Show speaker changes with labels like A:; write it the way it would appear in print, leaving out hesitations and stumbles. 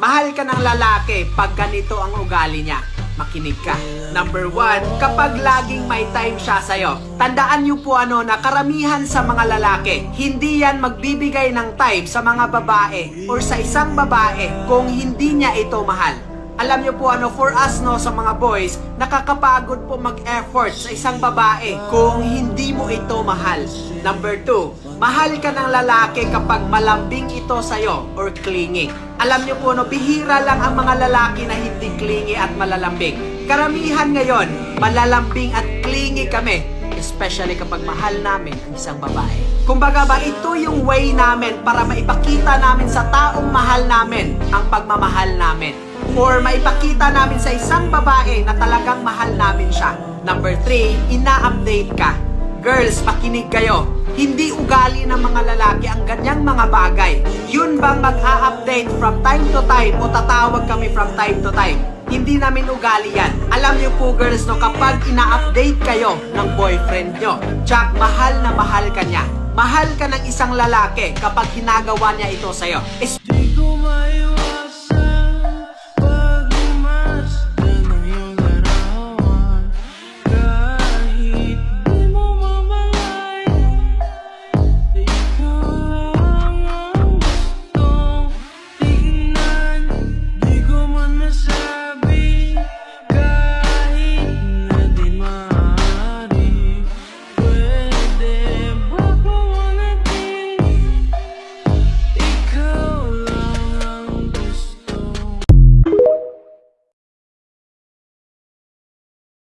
A: Mahal ka ng lalaki pag ganito ang ugali niya. Makinig ka. Number 1, kapag laging may time siya sa'yo. Tandaan niyo po na karamihan sa mga lalaki, hindi yan magbibigay ng time sa mga babae or sa isang babae kung hindi niya ito mahal. Alam niyo po for us sa mga boys, nakakapagod po mag-effort sa isang babae kung hindi mo ito mahal. Number 2, mahal ka ng lalaki kapag malambing ito sa'yo or clingy. Alam niyo po bihira lang ang mga lalaki na hindi clingy at malalambing. Karamihan ngayon, malalambing at clingy kami, especially kapag mahal namin ang isang babae. Kumbaga ito yung way namin para maipakita namin sa taong mahal namin ang pagmamahal namin. Or maipakita namin sa isang babae na talagang mahal namin siya. Number 3, ina-update ka. Girls, makinig kayo. Hindi ugali ng mga lalaki ang ganyang mga bagay. Yun bang mag-a-update from time to time o tatawag kami from time to time? Hindi namin ugali yan. Alam niyo po girls, kapag ina-update kayo ng boyfriend nyo, tsak mahal na mahal ka niya. Mahal ka ng isang lalaki kapag ginagawa niya ito sa'yo.